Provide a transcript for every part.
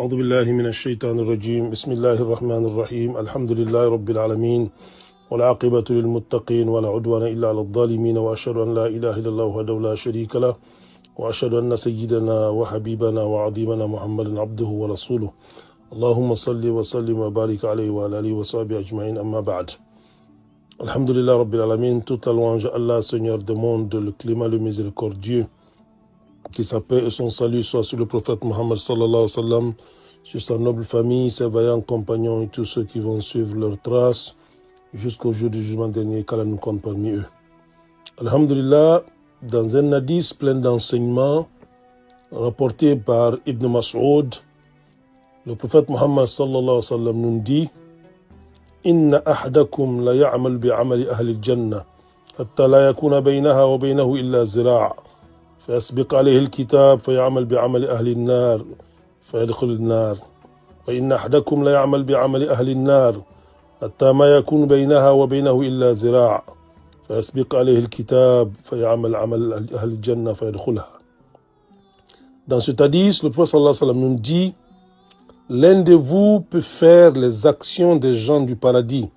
أعوذ بالله من الشيطان الرجيم بسم الله الرحمن الرحيم الحمد لله رب العالمين والعاقبة للمتقين ولا عدوان إلا على الظالمين وأشهد أن لا إله إلا الله وحده لا شريك له وأشهد أن سيدنا وحبيبنا وعظيمنا محمد عبده ورسوله اللهم صل وسلم وبارك عليه وعلى آله وصحبه أجمعين أما بعد. Alhamdulillah Rabbil Alamin, toute la louange à Allah, Seigneur du monde, le climat, le miséricordieux, qui sa paix et son salut soit sur le prophète Mohammed sallallahu alayhi wa sallam, sur sa noble famille, ses vaillants compagnons et tous ceux qui vont suivre leurs traces jusqu'au jour du jugement dernier, qu'Allah nous compte parmi eux. Alhamdulillah, dans un hadith plein d'enseignements, rapporté par Ibn Mas'ud, le prophète Mohammed sallallahu alayhi wa sallam nous dit: إن أحدكم لا يعمل بعمل أهل الجنة حتى لا يكون بينها وبينه إلا ذراع فيسبق عليه الكتاب فيعمل بعمل أهل النار فيدخل النار وإن أحدكم لا يعمل بعمل أهل النار حتى ما يكون بينها وبينه إلا ذراع فيسبق عليه الكتاب فيعمل عمل أهل الجنة فيدخلها. Dans cet hadith, le prophète sallallahu alayhi wa sallam nous dit: l'un de vous peut faire les actions des gens du paradis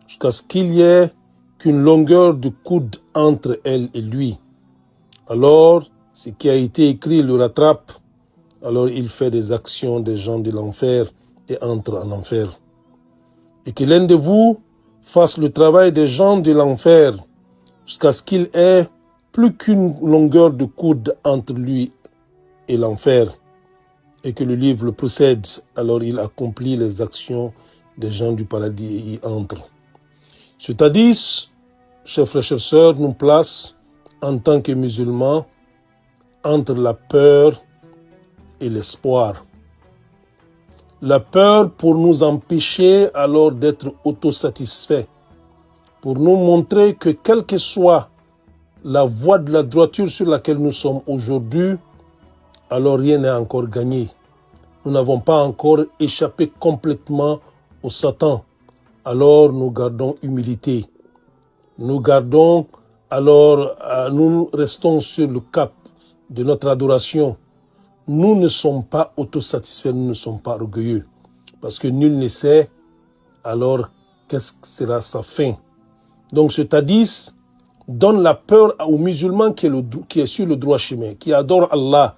jusqu'à ce qu'il y ait qu'une longueur de coude entre elle et lui. Alors, ce qui a été écrit le rattrape. Alors, il fait des actions des gens de l'enfer et entre en enfer. Et que l'un de vous fasse le travail des gens de l'enfer jusqu'à ce qu'il ait plus qu'une longueur de coude entre lui et l'enfer. Et que le livre le précède, alors il accomplit les actions des gens du paradis et y entre. Cet hadith, chers frères et sœurs, nous place en tant que musulmans entre la peur et l'espoir. La peur pour nous empêcher alors d'être autosatisfaits, pour nous montrer que quelle que soit la voie de la droiture sur laquelle nous sommes aujourd'hui, alors rien n'est encore gagné. Nous n'avons pas encore échappé complètement au Satan. Alors nous gardons humilité. Nous restons sur le cap de notre adoration. Nous ne sommes pas autosatisfaits, nous ne sommes pas orgueilleux. Parce que nul ne sait alors qu'est-ce que sera sa fin. Donc cet hadith donne la peur aux musulmans qui est sur le droit chemin, qui adore Allah,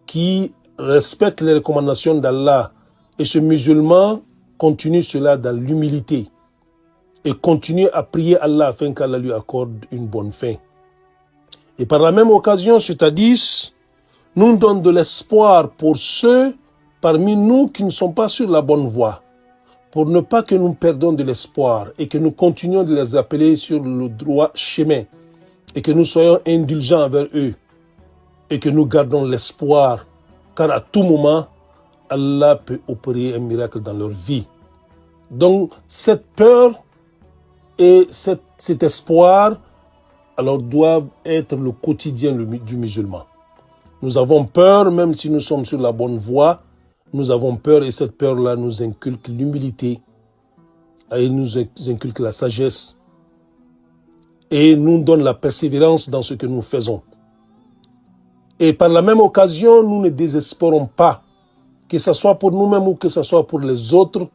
qui respecte les recommandations d'Allah. Et ce musulman continue cela dans l'humilité et continue à prier Allah afin qu'Allah lui accorde une bonne fin. Et par la même occasion, cet hadith nous donne de l'espoir pour ceux parmi nous qui ne sont pas sur la bonne voie, pour ne pas que nous perdons de l'espoir et que nous continuions de les appeler sur le droit chemin et que nous soyons indulgents envers eux et que nous gardons l'espoir, car à tout moment, Allah peut opérer un miracle dans leur vie. Donc, cette peur et cet espoir, alors doivent être le quotidien du musulman. Nous avons peur, même si nous sommes sur la bonne voie, nous avons peur et cette peur-là nous inculque l'humilité, et nous inculque la sagesse et nous donne la persévérance dans ce que nous faisons. Et par la même occasion, nous ne désespérons pas, que ce soit pour nous-mêmes ou que ce soit pour les autres,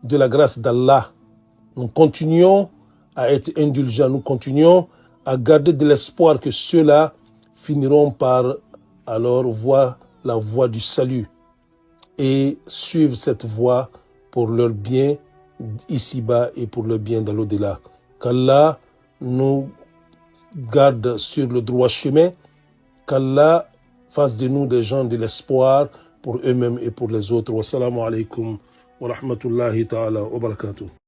de la grâce d'Allah. Nous continuons à être indulgents, nous continuons à garder de l'espoir que ceux-là finiront par alors voir la voie du salut et suivre cette voie pour leur bien ici-bas et pour leur bien dans l'au-delà. Qu'Allah nous garde sur le droit chemin, qu'Allah fasse de nous des gens de l'espoir pour eux-mêmes et pour les autres. Wassalamu alaikum wa rahmatullahi ta'ala wa barakatuh.